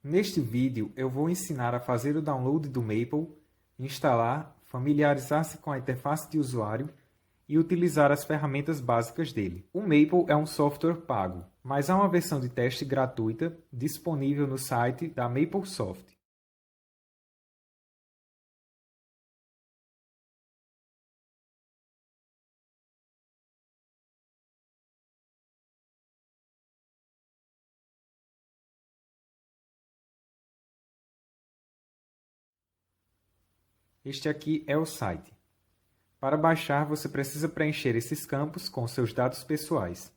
Neste vídeo, eu vou ensinar a fazer o download do Maple, instalar, familiarizar-se com a interface de usuário e utilizar as ferramentas básicas dele. O Maple é um software pago, mas há uma versão de teste gratuita disponível no site da MapleSoft. Este aqui é o site. Para baixar, você precisa preencher esses campos com seus dados pessoais.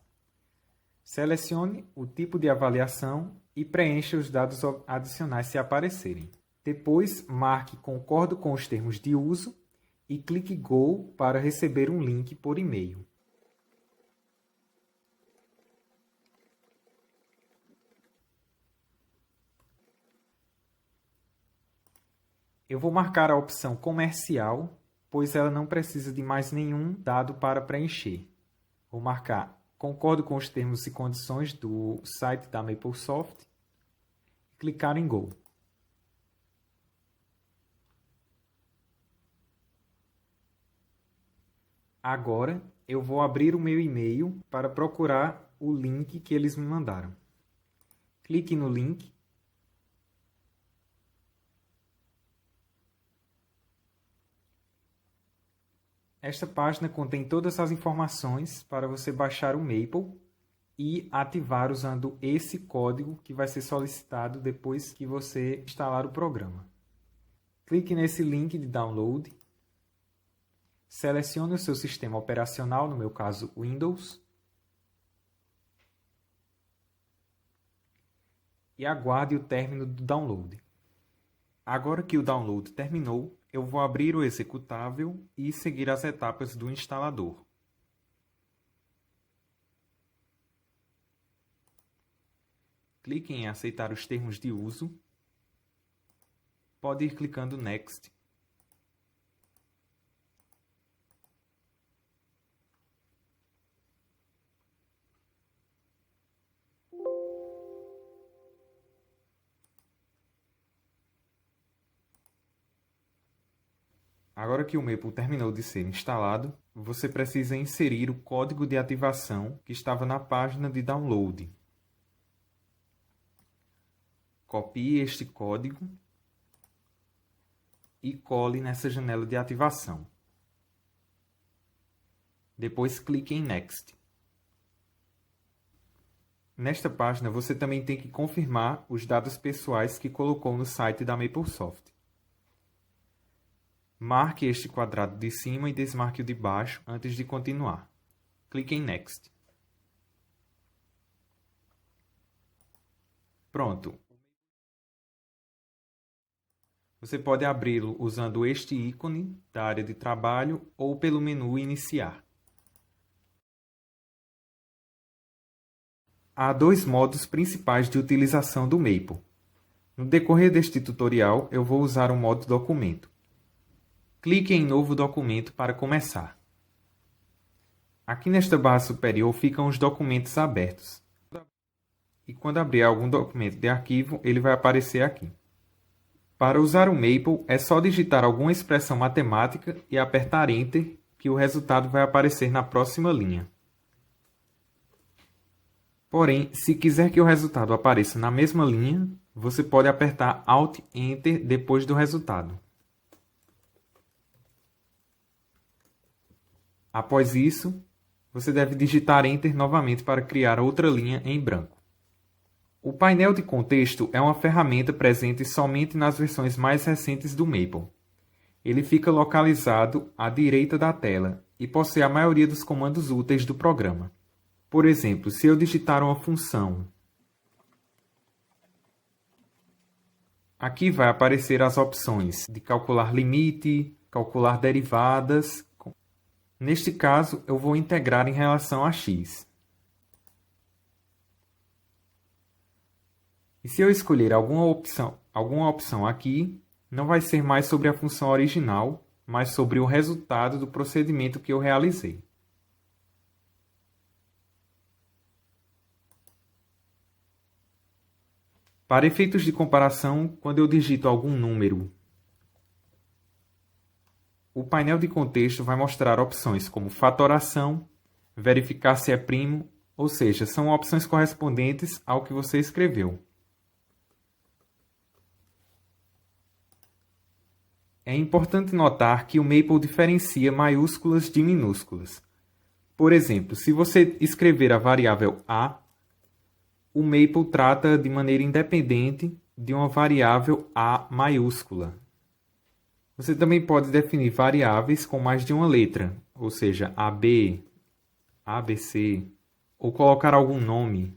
Selecione o tipo de avaliação e preencha os dados adicionais se aparecerem. Depois, marque Concordo com os termos de uso e clique Go para receber um link por e-mail. Eu vou marcar a opção Comercial, pois ela não precisa de mais nenhum dado para preencher. Vou marcar Concordo com os termos e condições do site da MapleSoft e clicar em Go. Agora, eu vou abrir o meu e-mail para procurar o link que eles me mandaram. Clique no link. Esta página contém todas as informações para você baixar o Maple e ativar usando esse código que vai ser solicitado depois que você instalar o programa. Clique nesse link de download. Selecione o seu sistema operacional, no meu caso Windows, e aguarde o término do download. Agora que o download terminou, eu vou abrir o executável e seguir as etapas do instalador. Clique em aceitar os termos de uso. Pode ir clicando Next. Agora que o Maple terminou de ser instalado, você precisa inserir o código de ativação que estava na página de download. Copie este código e cole nessa janela de ativação. Depois clique em Next. Nesta página você também tem que confirmar os dados pessoais que colocou no site da MapleSoft. Marque este quadrado de cima e desmarque o de baixo antes de continuar. Clique em Next. Pronto. Você pode abri-lo usando este ícone da área de trabalho ou pelo menu Iniciar. Há dois modos principais de utilização do Maple. No decorrer deste tutorial, eu vou usar o modo Documento. Clique em Novo Documento para começar. Aqui nesta barra superior ficam os documentos abertos. E quando abrir algum documento de arquivo, ele vai aparecer aqui. Para usar o Maple, é só digitar alguma expressão matemática e apertar Enter, que o resultado vai aparecer na próxima linha. Porém, se quiser que o resultado apareça na mesma linha, você pode apertar Alt Enter depois do resultado. Após isso, você deve digitar Enter novamente para criar outra linha em branco. O painel de contexto é uma ferramenta presente somente nas versões mais recentes do Maple. Ele fica localizado à direita da tela e possui a maioria dos comandos úteis do programa. Por exemplo, se eu digitar uma função, aqui vai aparecer as opções de calcular limite, calcular derivadas. Neste caso, eu vou integrar em relação a x. E se eu escolher alguma opção aqui, não vai ser mais sobre a função original, mas sobre o resultado do procedimento que eu realizei. Para efeitos de comparação, quando eu digito algum número, o painel de contexto vai mostrar opções como fatoração, verificar se é primo, ou seja, são opções correspondentes ao que você escreveu. É importante notar que o Maple diferencia maiúsculas de minúsculas. Por exemplo, se você escrever a variável a, o Maple trata de maneira independente de uma variável a maiúscula. Você também pode definir variáveis com mais de uma letra, ou seja, AB, ABC, ou colocar algum nome.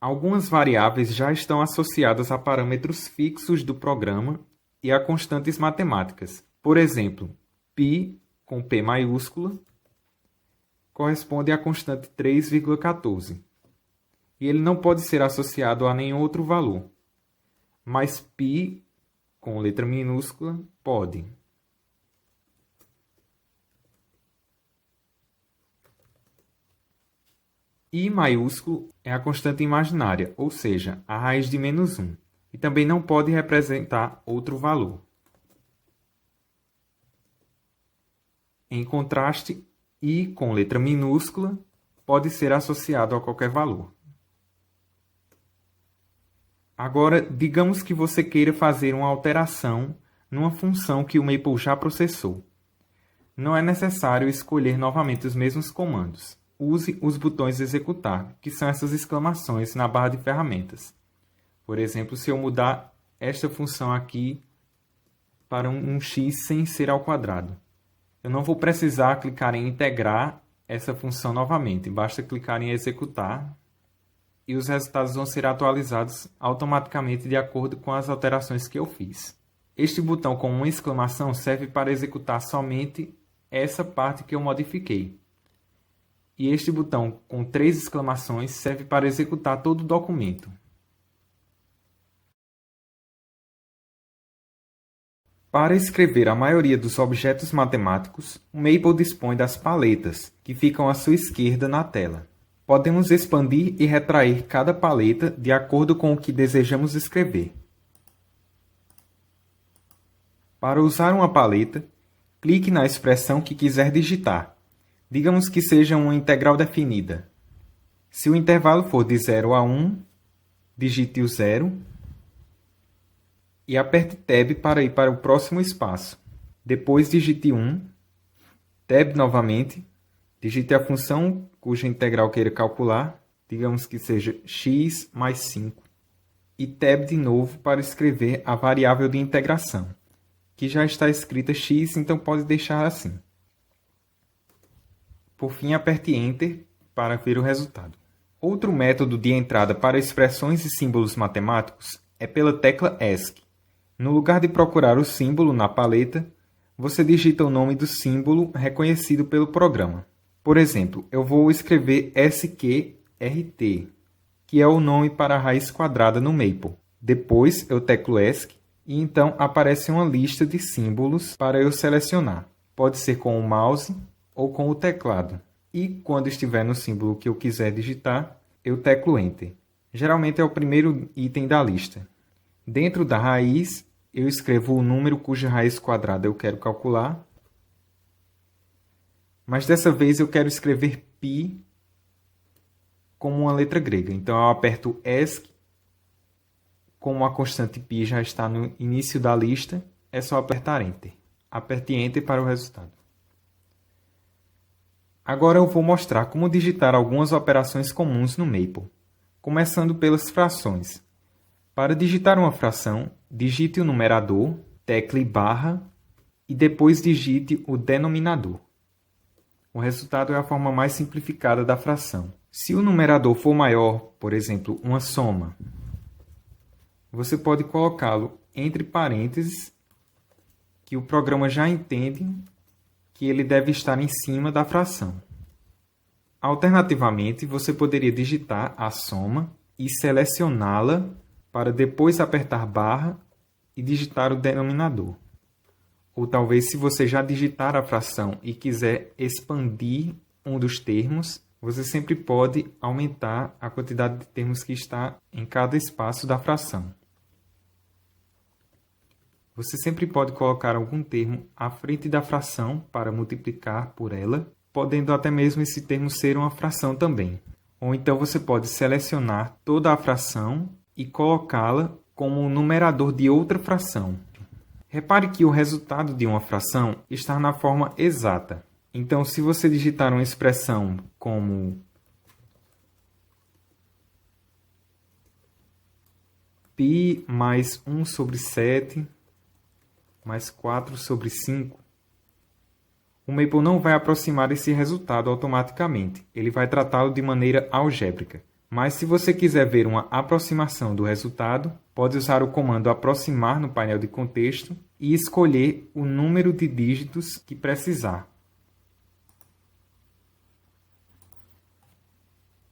Algumas variáveis já estão associadas a parâmetros fixos do programa e a constantes matemáticas. Por exemplo, π, com P maiúscula, corresponde à constante 3,14. E ele não pode ser associado a nenhum outro valor. Mas π, com letra minúscula, pode. I maiúsculo é a constante imaginária, ou seja, a raiz de -1, e também não pode representar outro valor. Em contraste, I com letra minúscula pode ser associado a qualquer valor. Agora, digamos que você queira fazer uma alteração numa função que o Maple já processou. Não é necessário escolher novamente os mesmos comandos. Use os botões executar, que são essas exclamações na barra de ferramentas. Por exemplo, se eu mudar esta função aqui para um x sem ser ao quadrado, eu não vou precisar clicar em integrar essa função novamente. Basta clicar em executar e os resultados vão ser atualizados automaticamente de acordo com as alterações que eu fiz. Este botão com uma exclamação serve para executar somente essa parte que eu modifiquei. E este botão com 3 exclamações serve para executar todo o documento. Para escrever a maioria dos objetos matemáticos, o Maple dispõe das paletas, que ficam à sua esquerda na tela. Podemos expandir e retrair cada paleta de acordo com o que desejamos escrever. Para usar uma paleta, clique na expressão que quiser digitar. Digamos que seja uma integral definida. Se o intervalo for de 0 a 1, digite o 0 e aperte Tab para ir para o próximo espaço. Depois digite 1, Tab novamente, digite a função cuja integral queira calcular, digamos que seja x mais 5, e Tab de novo para escrever a variável de integração, que já está escrita x, então pode deixar assim. Por fim, aperte Enter para ver o resultado. Outro método de entrada para expressões e símbolos matemáticos é pela tecla ESC. No lugar de procurar o símbolo na paleta, você digita o nome do símbolo reconhecido pelo programa. Por exemplo, eu vou escrever SQRT, que é o nome para a raiz quadrada no Maple. Depois eu teclo ESC e então aparece uma lista de símbolos para eu selecionar. Pode ser com o mouse ou com o teclado. E quando estiver no símbolo que eu quiser digitar, eu teclo Enter. Geralmente é o primeiro item da lista. Dentro da raiz, eu escrevo o número cuja raiz quadrada eu quero calcular. Mas dessa vez eu quero escrever π como uma letra grega. Então eu aperto ESC. Como a constante π já está no início da lista, é só apertar Enter. Aperte Enter para o resultado. Agora eu vou mostrar como digitar algumas operações comuns no Maple, começando pelas frações. Para digitar uma fração, digite o numerador, tecle barra e depois digite o denominador. O resultado é a forma mais simplificada da fração. Se o numerador for maior, por exemplo, uma soma, você pode colocá-lo entre parênteses, que o programa já entende que ele deve estar em cima da fração. Alternativamente, você poderia digitar a soma e selecioná-la para depois apertar barra e digitar o denominador. Ou talvez, se você já digitar a fração e quiser expandir um dos termos, você sempre pode aumentar a quantidade de termos que está em cada espaço da fração. Você sempre pode colocar algum termo à frente da fração para multiplicar por ela, podendo até mesmo esse termo ser uma fração também. Ou então você pode selecionar toda a fração e colocá-la como um numerador de outra fração. Repare que o resultado de uma fração está na forma exata. Então, se você digitar uma expressão como π mais 1 sobre 7 mais 4 sobre 5, o Maple não vai aproximar esse resultado automaticamente. Ele vai tratá-lo de maneira algébrica. Mas se você quiser ver uma aproximação do resultado, pode usar o comando aproximar no painel de contexto e escolher o número de dígitos que precisar.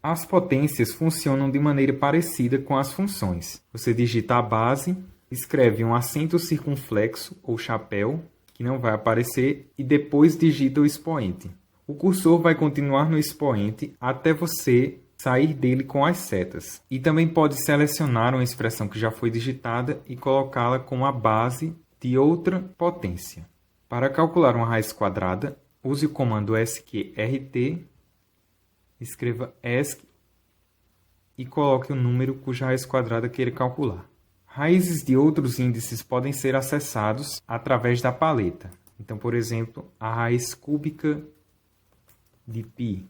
As potências funcionam de maneira parecida com as funções. Você digita a base, escreve um acento circunflexo ou chapéu, que não vai aparecer, e depois digita o expoente. O cursor vai continuar no expoente até você sair dele com as setas. E também pode selecionar uma expressão que já foi digitada e colocá-la como a base de outra potência. Para calcular uma raiz quadrada, use o comando sqrt, escreva esc e coloque o número cuja raiz quadrada queira calcular. Raízes de outros índices podem ser acessados através da paleta. Então, por exemplo, a raiz cúbica de π,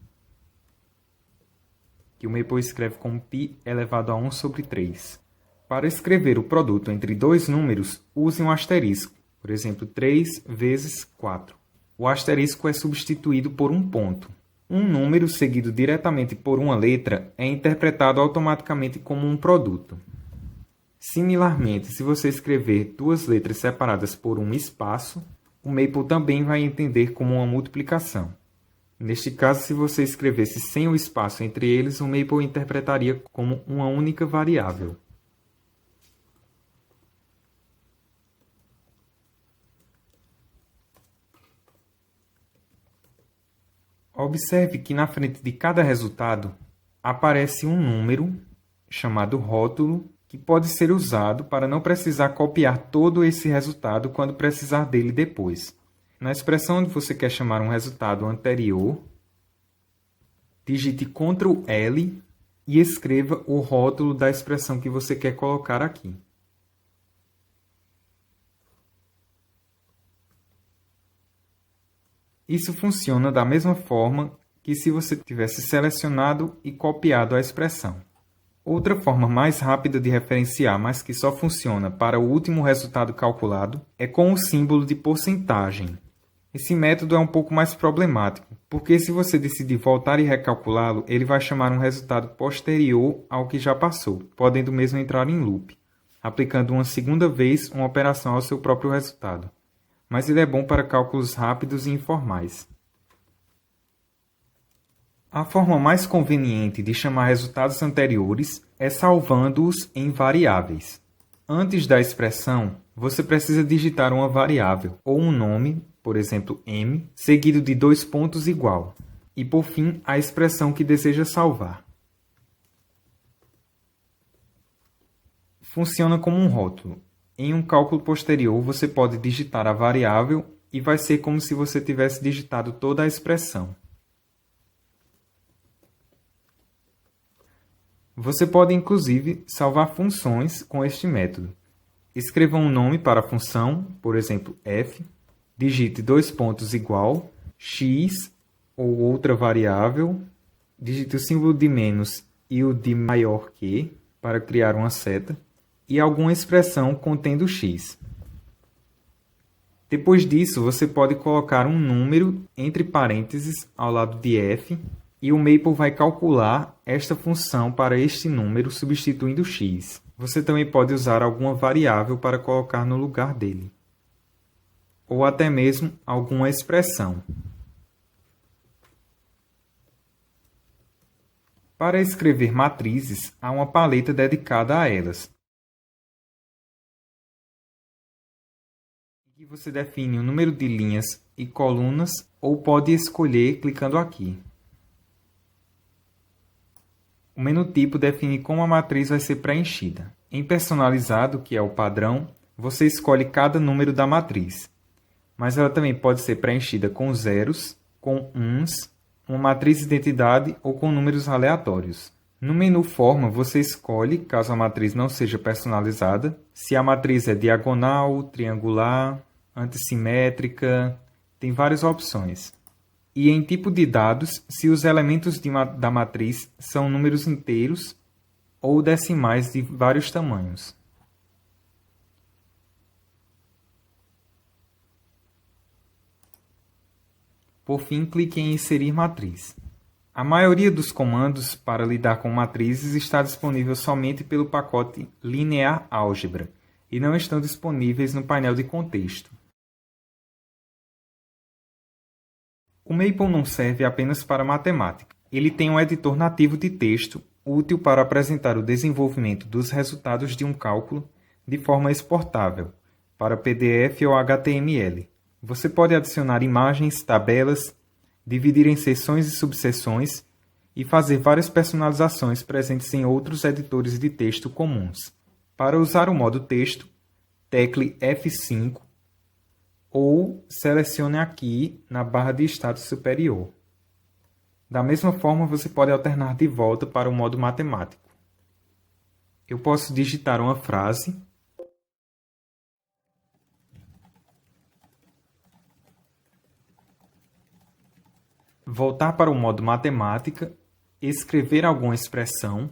que o Maple escreve como π elevado a 1 sobre 3. Para escrever o produto entre dois números, use um asterisco, por exemplo, 3 vezes 4. O asterisco é substituído por um ponto. Um número seguido diretamente por uma letra é interpretado automaticamente como um produto. Similarmente, se você escrever duas letras separadas por um espaço, o Maple também vai entender como uma multiplicação. Neste caso, se você escrevesse sem o espaço entre eles, o Maple interpretaria como uma única variável. Observe que na frente de cada resultado aparece um número chamado rótulo, que pode ser usado para não precisar copiar todo esse resultado quando precisar dele depois. Na expressão onde você quer chamar um resultado anterior, digite Ctrl L e escreva o rótulo da expressão que você quer colocar aqui. Isso funciona da mesma forma que se você tivesse selecionado e copiado a expressão. Outra forma mais rápida de referenciar, mas que só funciona para o último resultado calculado, é com o símbolo de porcentagem. Esse método é um pouco mais problemático, porque se você decidir voltar e recalculá-lo, ele vai chamar um resultado posterior ao que já passou, podendo mesmo entrar em loop, aplicando uma segunda vez uma operação ao seu próprio resultado. Mas ele é bom para cálculos rápidos e informais. A forma mais conveniente de chamar resultados anteriores é salvando-os em variáveis. Antes da expressão, você precisa digitar uma variável ou um nome, por exemplo, m, seguido de 2 pontos igual, e por fim a expressão que deseja salvar. Funciona como um rótulo. Em um cálculo posterior, você pode digitar a variável e vai ser como se você tivesse digitado toda a expressão. Você pode, inclusive, salvar funções com este método. Escreva um nome para a função, por exemplo, f, digite 2 pontos igual, x ou outra variável, digite o símbolo de menos e o de maior que para criar uma seta, e alguma expressão contendo x. Depois disso, você pode colocar um número entre parênteses ao lado de f, e o Maple vai calcular esta função para este número substituindo x. Você também pode usar alguma variável para colocar no lugar dele, ou até mesmo alguma expressão. Para escrever matrizes, há uma paleta dedicada a elas. Aqui você define o número de linhas e colunas, ou pode escolher clicando aqui. O menu tipo define como a matriz vai ser preenchida. Em personalizado, que é o padrão, você escolhe cada número da matriz, mas ela também pode ser preenchida com zeros, com uns, uma matriz identidade ou com números aleatórios. No menu forma, você escolhe, caso a matriz não seja personalizada, se a matriz é diagonal, triangular, antissimétrica, tem várias opções. E em tipo de dados, se os elementos da matriz são números inteiros ou decimais de vários tamanhos. Por fim, clique em Inserir matriz. A maioria dos comandos para lidar com matrizes está disponível somente pelo pacote Linear Álgebra e não estão disponíveis no painel de contexto. O Maple não serve apenas para matemática. Ele tem um editor nativo de texto, útil para apresentar o desenvolvimento dos resultados de um cálculo de forma exportável, para PDF ou HTML. Você pode adicionar imagens, tabelas, dividir em seções e subseções e fazer várias personalizações presentes em outros editores de texto comuns. Para usar o modo texto, tecle F5 ou selecione aqui na barra de status superior. Da mesma forma, você pode alternar de volta para o modo matemático. Eu posso digitar uma frase, voltar para o modo matemática, escrever alguma expressão,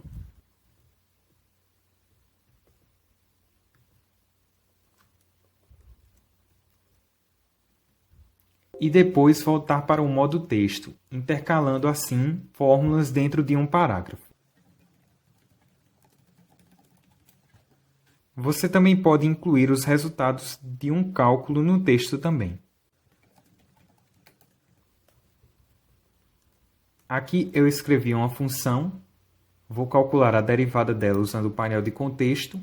e depois voltar para o modo texto, intercalando assim fórmulas dentro de um parágrafo. Você também pode incluir os resultados de um cálculo no texto também. Aqui eu escrevi uma função, vou calcular a derivada dela usando o painel de contexto.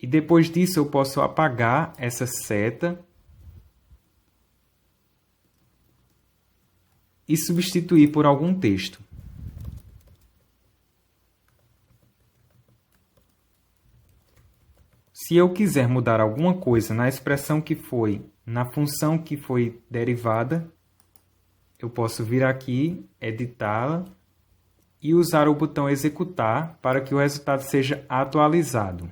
E depois disso eu posso apagar essa seta e substituir por algum texto. Se eu quiser mudar alguma coisa na expressão que foi, na função que foi derivada, eu posso vir aqui, editá-la e usar o botão executar para que o resultado seja atualizado.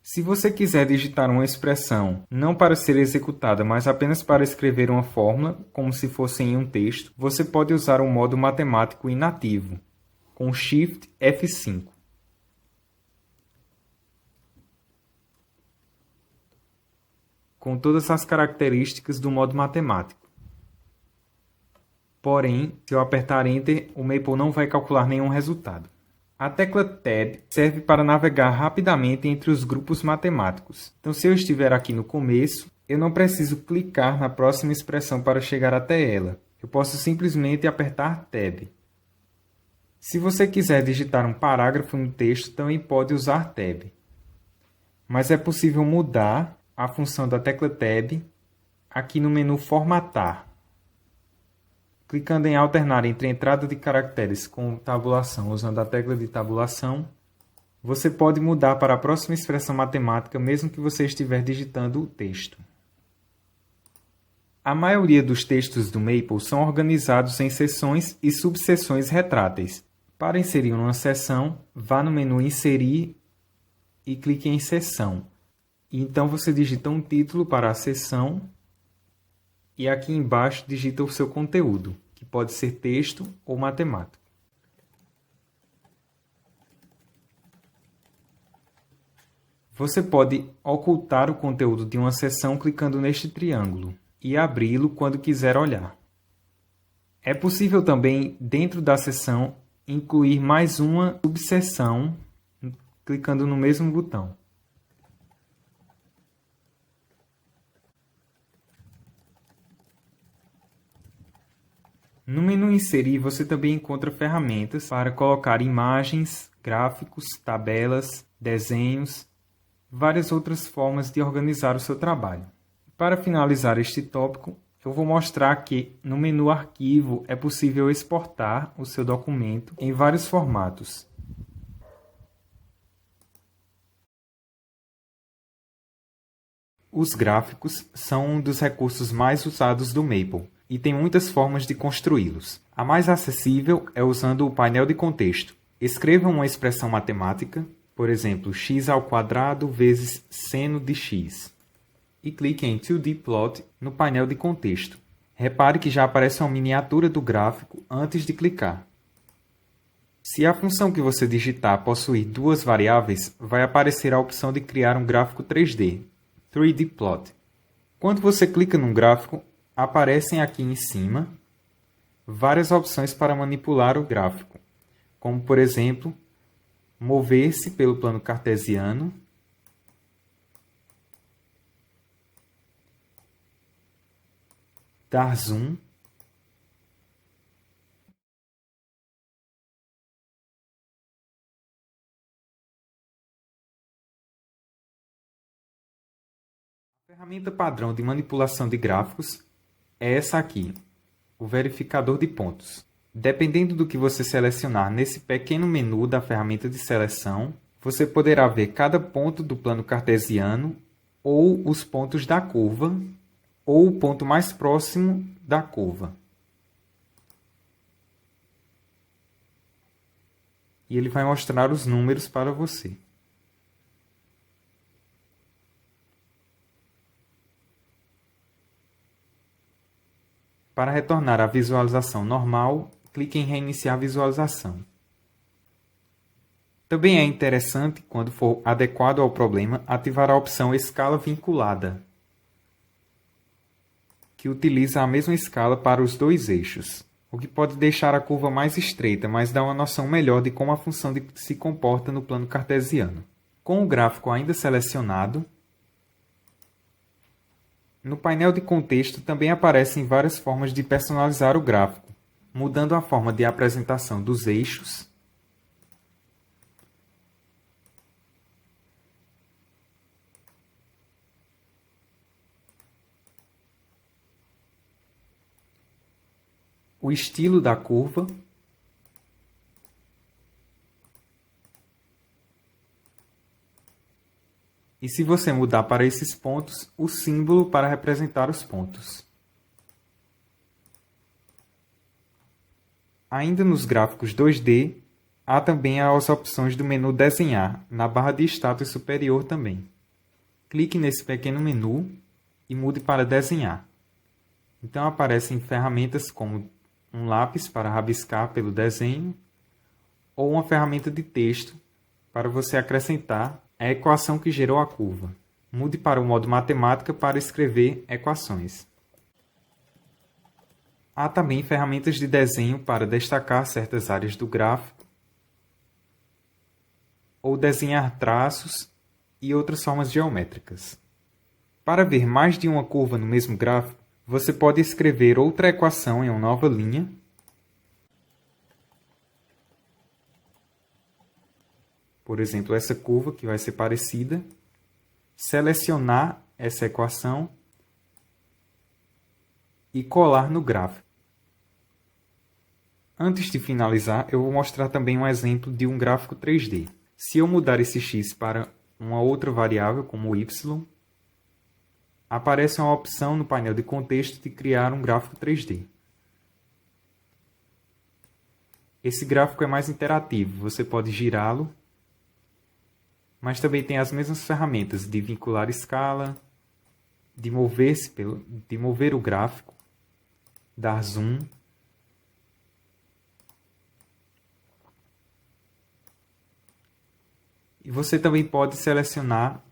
Se você quiser digitar uma expressão não para ser executada, mas apenas para escrever uma fórmula, como se fosse em um texto, você pode usar o modo matemático inativo, com Shift F5. Com todas as características do modo matemático. Porém, se eu apertar Enter, o Maple não vai calcular nenhum resultado. A tecla Tab serve para navegar rapidamente entre os grupos matemáticos. Então, se eu estiver aqui no começo, eu não preciso clicar na próxima expressão para chegar até ela. Eu posso simplesmente apertar Tab. Se você quiser digitar um parágrafo no texto, também pode usar Tab. Mas é possível mudar a função da tecla Tab aqui no menu Formatar. Clicando em alternar entre entrada de caracteres com tabulação usando a tecla de tabulação, você pode mudar para a próxima expressão matemática mesmo que você estiver digitando o texto. A maioria dos textos do Maple são organizados em seções e subseções retráteis. Para inserir uma seção, vá no menu Inserir e clique em Seção. E então você digita um título para a seção e aqui embaixo digita o seu conteúdo, que pode ser texto ou matemático. Você pode ocultar o conteúdo de uma seção clicando neste triângulo e abri-lo quando quiser olhar. É possível também, dentro da seção, incluir mais uma subseção clicando no mesmo botão. No menu Inserir, você também encontra ferramentas para colocar imagens, gráficos, tabelas, desenhos, várias outras formas de organizar o seu trabalho. Para finalizar este tópico, Eu vou mostrar que no menu Arquivo é possível exportar o seu documento em vários formatos. Os gráficos são um dos recursos mais usados do Maple e tem muitas formas de construí-los. A mais acessível é usando o painel de contexto. Escreva uma expressão matemática, por exemplo, x² vezes seno de x, e clique em 2D Plot no painel de contexto. Repare que já aparece uma miniatura do gráfico antes de clicar. Se a função que você digitar possuir duas variáveis, vai aparecer a opção de criar um gráfico 3D, 3D Plot. Quando você clica num gráfico, aparecem aqui em cima várias opções para manipular o gráfico, como por exemplo, mover-se pelo plano cartesiano, dar zoom, a ferramenta padrão de manipulação de gráficos é essa aqui, o verificador de pontos. Dependendo do que você selecionar nesse pequeno menu da ferramenta de seleção, você poderá ver cada ponto do plano cartesiano, ou os pontos da curva, ou o ponto mais próximo da curva. E ele vai mostrar os números para você. Para retornar à visualização normal, clique em Reiniciar visualização. Também é interessante, quando for adequado ao problema, ativar a opção Escala Vinculada, que utiliza a mesma escala para os dois eixos, o que pode deixar a curva mais estreita, mas dá uma noção melhor de como a função se comporta no plano cartesiano. Com o gráfico ainda selecionado, no painel de contexto também aparecem várias formas de personalizar o gráfico, mudando a forma de apresentação dos eixos, o estilo da curva, e se você mudar para esses pontos, o símbolo para representar os pontos. Ainda nos gráficos 2D, há também as opções do menu Desenhar, na barra de status superior também. Clique nesse pequeno menu e mude para Desenhar. Então aparecem ferramentas como um lápis para rabiscar pelo desenho, ou uma ferramenta de texto para você acrescentar a equação que gerou a curva. Mude para o modo matemática para escrever equações. Há também ferramentas de desenho para destacar certas áreas do gráfico, ou desenhar traços e outras formas geométricas. Para ver mais de uma curva no mesmo gráfico, você pode escrever outra equação em uma nova linha, por exemplo, essa curva que vai ser parecida, selecionar essa equação e colar no gráfico. Antes de finalizar, eu vou mostrar também um exemplo de um gráfico 3D. Se eu mudar esse x para uma outra variável, como y, aparece uma opção no painel de contexto de criar um gráfico 3D. Esse gráfico é mais interativo, você pode girá-lo, mas também tem as mesmas ferramentas de vincular escala, de mover o gráfico, dar zoom, e você também pode selecionar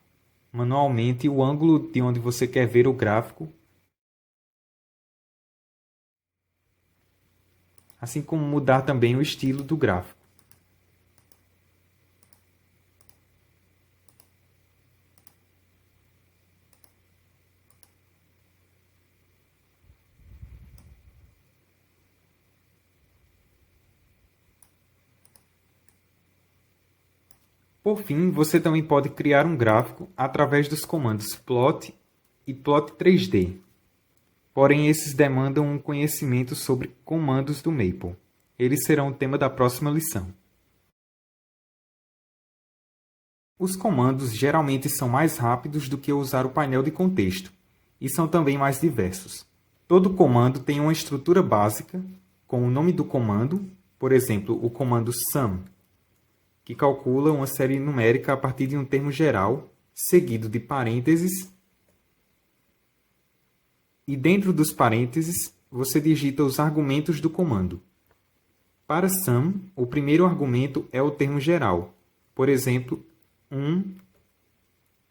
manualmente o ângulo de onde você quer ver o gráfico, assim como mudar também o estilo do gráfico. Por fim, você também pode criar um gráfico através dos comandos plot e plot 3D. Porém, esses demandam um conhecimento sobre comandos do Maple. Eles serão o tema da próxima lição. Os comandos geralmente são mais rápidos do que usar o painel de contexto, e são também mais diversos. Todo comando tem uma estrutura básica, com o nome do comando, por exemplo, o comando sum, que calcula uma série numérica a partir de um termo geral, seguido de parênteses, e dentro dos parênteses você digita os argumentos do comando. Para sum, o primeiro argumento é o termo geral, por exemplo, 1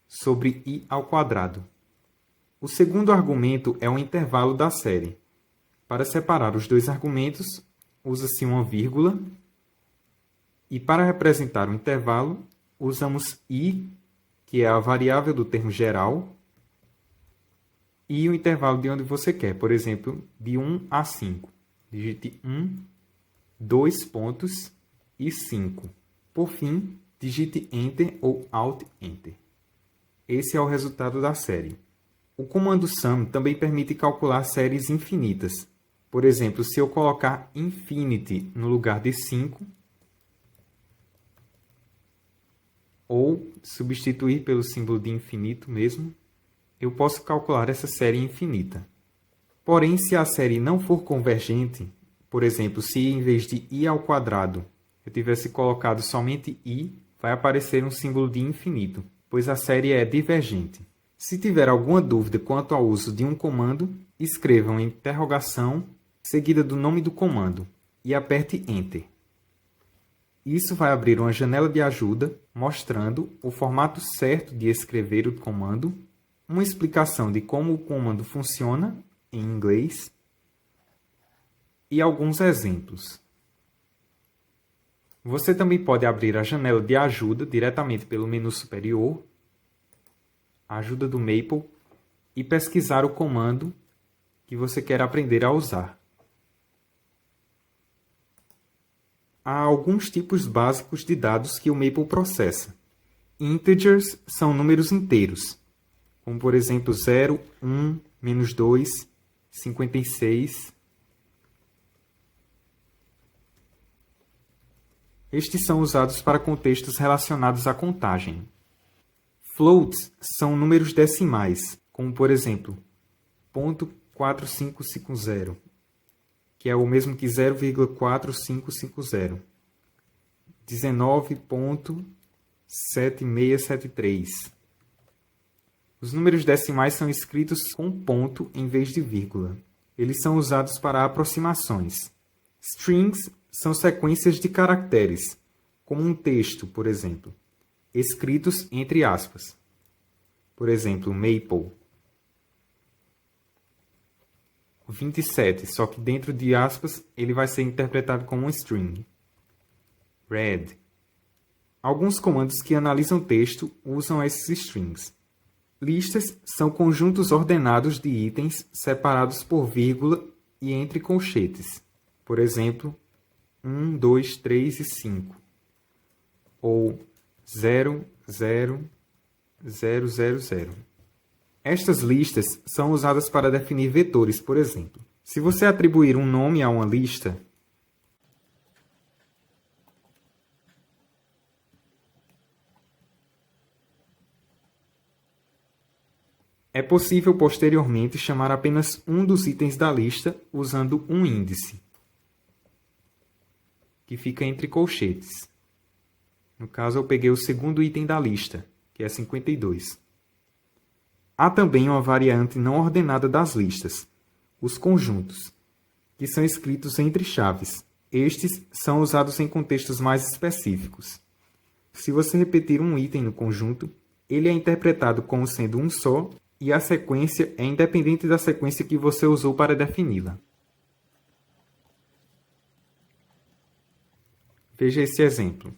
sobre i ao quadrado. O segundo argumento é o intervalo da série. Para separar os dois argumentos, usa-se uma vírgula, e para representar o intervalo, usamos i, que é a variável do termo geral, e o intervalo de onde você quer, por exemplo, de 1 a 5. Digite 1, 2 pontos e 5. Por fim, digite Enter ou Alt Enter. Esse é o resultado da série. O comando sum também permite calcular séries infinitas. Por exemplo, se eu colocar infinity no lugar de 5, ou substituir pelo símbolo de infinito mesmo, eu posso calcular essa série infinita. Porém, se a série não for convergente, por exemplo, se em vez de i ao quadrado eu tivesse colocado somente i, vai aparecer um símbolo de infinito, pois a série é divergente. Se tiver alguma dúvida quanto ao uso de um comando, escreva uma interrogação seguida do nome do comando e aperte Enter. Isso vai abrir uma janela de ajuda mostrando o formato certo de escrever o comando, uma explicação de como o comando funciona em inglês e alguns exemplos. Você também pode abrir a janela de ajuda diretamente pelo menu superior, Ajuda do Maple, e pesquisar o comando que você quer aprender a usar. Há alguns tipos básicos de dados que o Maple processa. Integers são números inteiros, como por exemplo 0, 1, -2, 56. Estes são usados para contextos relacionados à contagem. Floats são números decimais, como por exemplo, .4550, que é o mesmo que 0,4550. 19.7673. Os números decimais são escritos com ponto em vez de vírgula. Eles são usados para aproximações. Strings são sequências de caracteres, como um texto, por exemplo, escritos entre aspas. Por exemplo, Maple. 27, só que dentro de aspas ele vai ser interpretado como um string. Red. Alguns comandos que analisam texto usam esses strings. Listas são conjuntos ordenados de itens separados por vírgula e entre colchetes. Por exemplo, 1, 2, 3 e 5. Ou 0, 0, 0, 0, 0. Estas listas são usadas para definir vetores, por exemplo. Se você atribuir um nome a uma lista, é possível posteriormente chamar apenas um dos itens da lista usando um índice, que fica entre colchetes. No caso, eu peguei o segundo item da lista, que é 52. Há também uma variante não ordenada das listas, os conjuntos, que são escritos entre chaves. Estes são usados em contextos mais específicos. Se você repetir um item no conjunto, ele é interpretado como sendo um só e a sequência é independente da sequência que você usou para defini-la. Veja esse exemplo.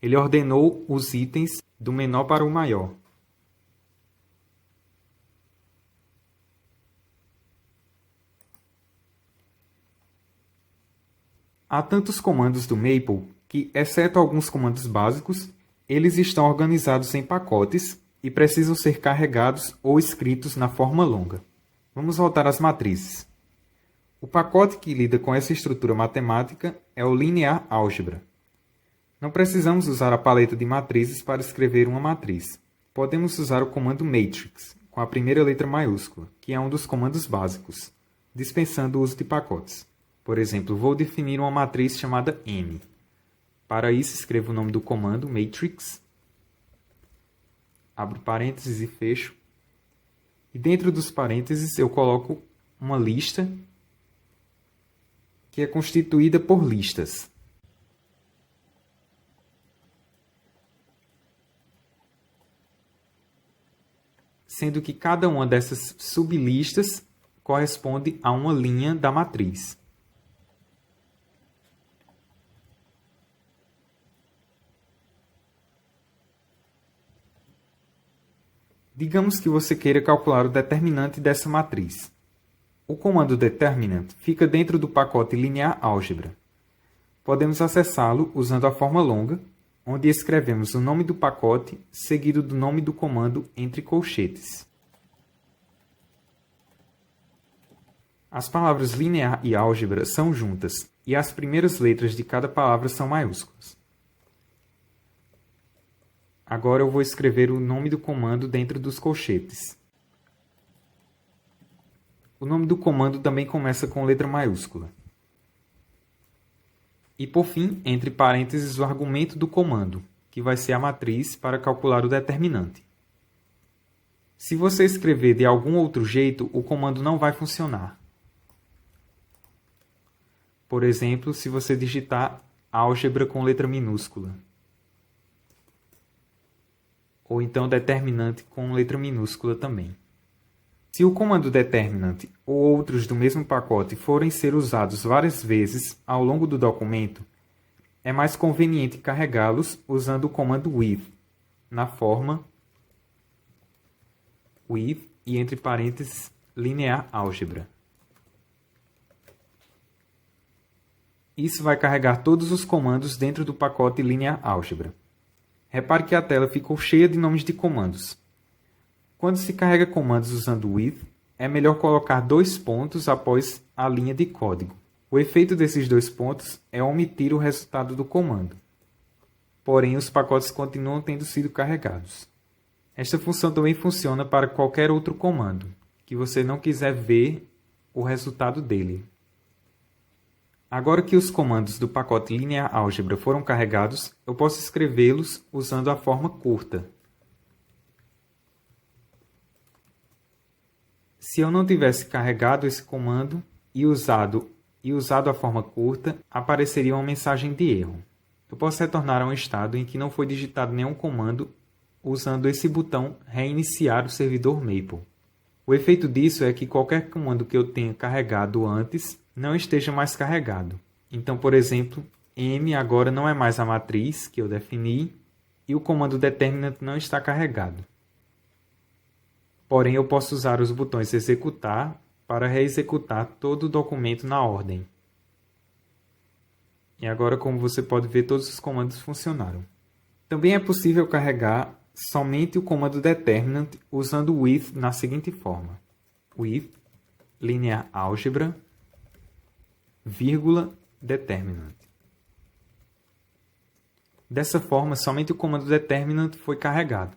Ele ordenou os itens do menor para o maior. Há tantos comandos do Maple que, exceto alguns comandos básicos, eles estão organizados em pacotes e precisam ser carregados ou escritos na forma longa. Vamos voltar às matrizes. O pacote que lida com essa estrutura matemática é o Linear Álgebra. Não precisamos usar a paleta de matrizes para escrever uma matriz. Podemos usar o comando matrix, com a primeira letra maiúscula, que é um dos comandos básicos, dispensando o uso de pacotes. Por exemplo, vou definir uma matriz chamada M. Para isso, escrevo o nome do comando, matrix, abro parênteses e fecho. E dentro dos parênteses eu coloco uma lista que é constituída por listas. Sendo que cada uma dessas sublistas corresponde a uma linha da matriz. Digamos que você queira calcular o determinante dessa matriz. O comando determinant fica dentro do pacote Linear Álgebra. Podemos acessá-lo usando a forma longa, onde escrevemos o nome do pacote seguido do nome do comando entre colchetes. As palavras linear e álgebra são juntas e as primeiras letras de cada palavra são maiúsculas. Agora eu vou escrever o nome do comando dentro dos colchetes. O nome do comando também começa com letra maiúscula. E, por fim, entre parênteses, o argumento do comando, que vai ser a matriz para calcular o determinante. Se você escrever de algum outro jeito, o comando não vai funcionar. Por exemplo, se você digitar álgebra com letra minúscula. Ou então determinante com letra minúscula também. Se o comando determinant ou outros do mesmo pacote forem ser usados várias vezes ao longo do documento, é mais conveniente carregá-los usando o comando with, na forma with e entre parênteses linear álgebra. Isso vai carregar todos os comandos dentro do pacote linear álgebra. Repare que a tela ficou cheia de nomes de comandos. Quando se carrega comandos usando with, é melhor colocar 2 pontos após a linha de código. O efeito desses 2 pontos é omitir o resultado do comando. Porém, os pacotes continuam tendo sido carregados. Esta função também funciona para qualquer outro comando, que você não quiser ver o resultado dele. Agora que os comandos do pacote Linear Álgebra foram carregados, eu posso escrevê-los usando a forma curta. Se eu não tivesse carregado esse comando e usado a forma curta, apareceria uma mensagem de erro. Eu posso retornar a um estado em que não foi digitado nenhum comando usando esse botão Reiniciar o servidor Maple. O efeito disso é que qualquer comando que eu tenha carregado antes não esteja mais carregado. Então, por exemplo, M agora não é mais a matriz que eu defini e o comando determinant não está carregado. Porém, eu posso usar os botões Executar para reexecutar todo o documento na ordem. E agora, como você pode ver, todos os comandos funcionaram. Também é possível carregar somente o comando determinant usando o with na seguinte forma: with linear álgebra, vírgula, determinant. Dessa forma, somente o comando determinant foi carregado.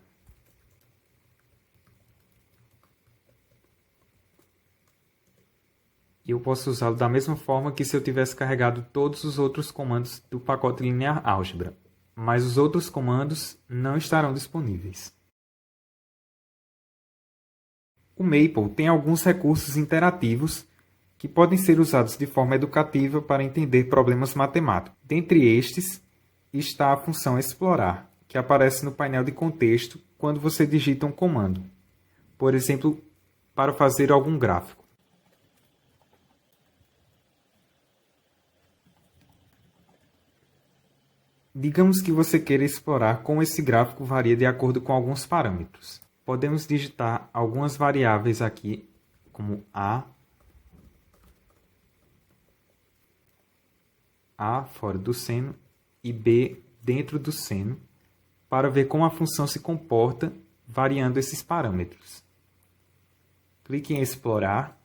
E eu posso usá-lo da mesma forma que se eu tivesse carregado todos os outros comandos do pacote linear álgebra, mas os outros comandos não estarão disponíveis. O Maple tem alguns recursos interativos que podem ser usados de forma educativa para entender problemas matemáticos. Dentre estes está a função explorar, que aparece no painel de contexto quando você digita um comando, por exemplo, para fazer algum gráfico. Digamos que você queira explorar como esse gráfico varia de acordo com alguns parâmetros. Podemos digitar algumas variáveis aqui, como A fora do seno e B dentro do seno, para ver como a função se comporta variando esses parâmetros. clique em Explorar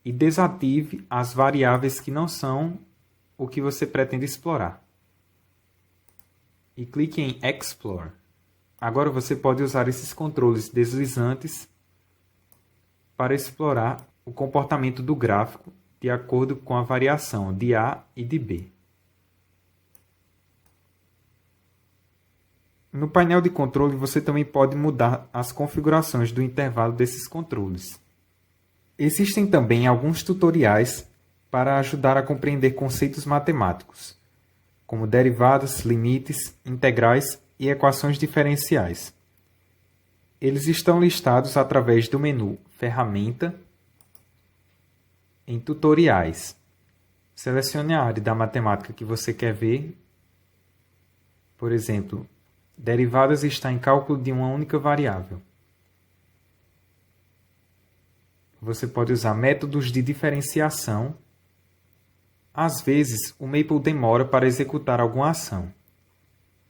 e desative as variáveis que não são o que você pretende explorar. E clique em Explore. Agora você pode usar esses controles deslizantes para explorar o comportamento do gráfico de acordo com a variação de A e de B. No painel de controle, você também pode mudar as configurações do intervalo desses controles. Existem também alguns tutoriais para ajudar a compreender conceitos matemáticos, como derivadas, limites, integrais e equações diferenciais. Eles estão listados através do menu Ferramenta, em Tutoriais. Selecione a área da matemática que você quer ver. Por exemplo, derivadas está em cálculo de uma única variável. Você pode usar métodos de diferenciação. Às vezes, o Maple demora para executar alguma ação.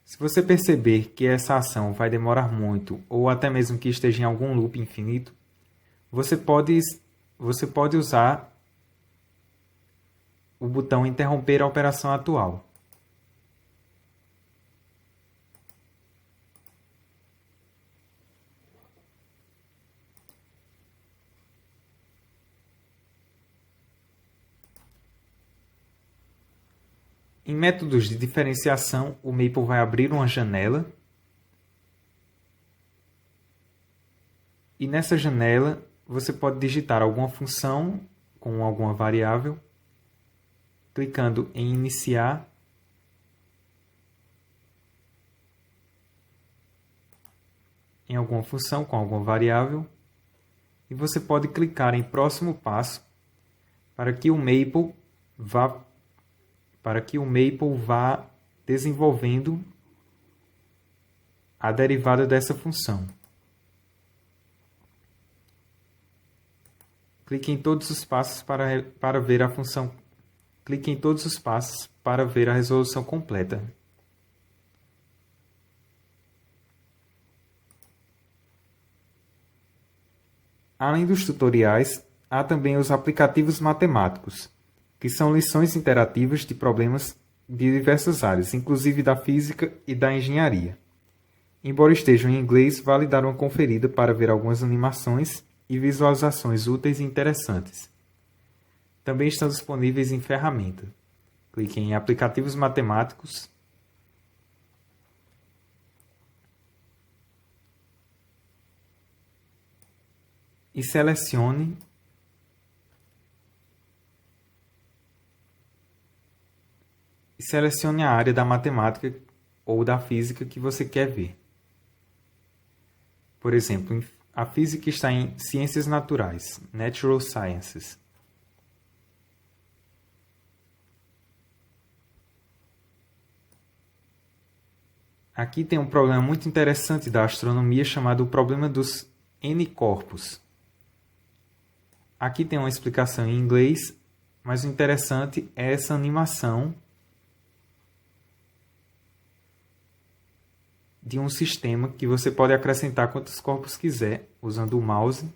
Se você perceber que essa ação vai demorar muito, ou até mesmo que esteja em algum loop infinito, você pode usar o botão Interromper a operação atual. Em métodos de diferenciação, o Maple vai abrir uma janela e nessa janela você pode digitar alguma função com alguma variável, clicando em Iniciar em alguma função com alguma variável e você pode clicar em Próximo Passo para que o Maple vá desenvolvendo a derivada dessa função. Clique em todos os passos para ver a função. Clique em todos os passos para ver a resolução completa. Além dos tutoriais, há também os aplicativos matemáticos, que são lições interativas de problemas de diversas áreas, inclusive da física e da engenharia. Embora estejam em inglês, vale dar uma conferida para ver algumas animações e visualizações úteis e interessantes. Também estão disponíveis em ferramenta. Clique em Aplicativos Matemáticos e selecione a área da matemática ou da física que você quer ver. Por exemplo, a física está em Ciências Naturais, Natural Sciences. Aqui tem um problema muito interessante da astronomia chamado o problema dos N-corpos. Aqui tem uma explicação em inglês, mas o interessante é essa animação de um sistema que você pode acrescentar quantos corpos quiser usando o mouse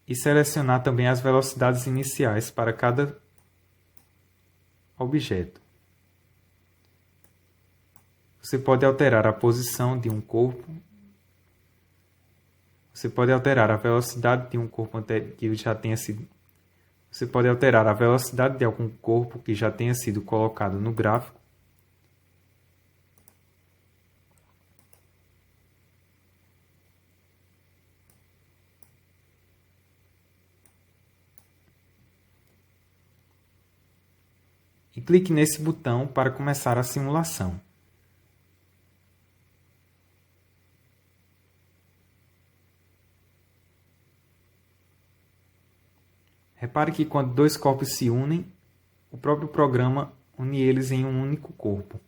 e selecionar também as velocidades iniciais para cada objeto. Você pode alterar a posição de um corpo. Você pode alterar a velocidade de um corpo que já tenha sido. Você pode alterar a velocidade de algum corpo que já tenha sido colocado no gráfico. E clique nesse botão para começar a simulação. Repare que quando dois corpos se unem, o próprio programa une eles em um único corpo.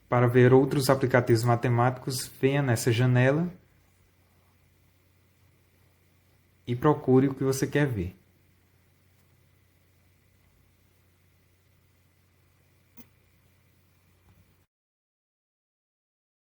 Para ver outros aplicativos matemáticos, venha nessa janela e procure o que você quer ver.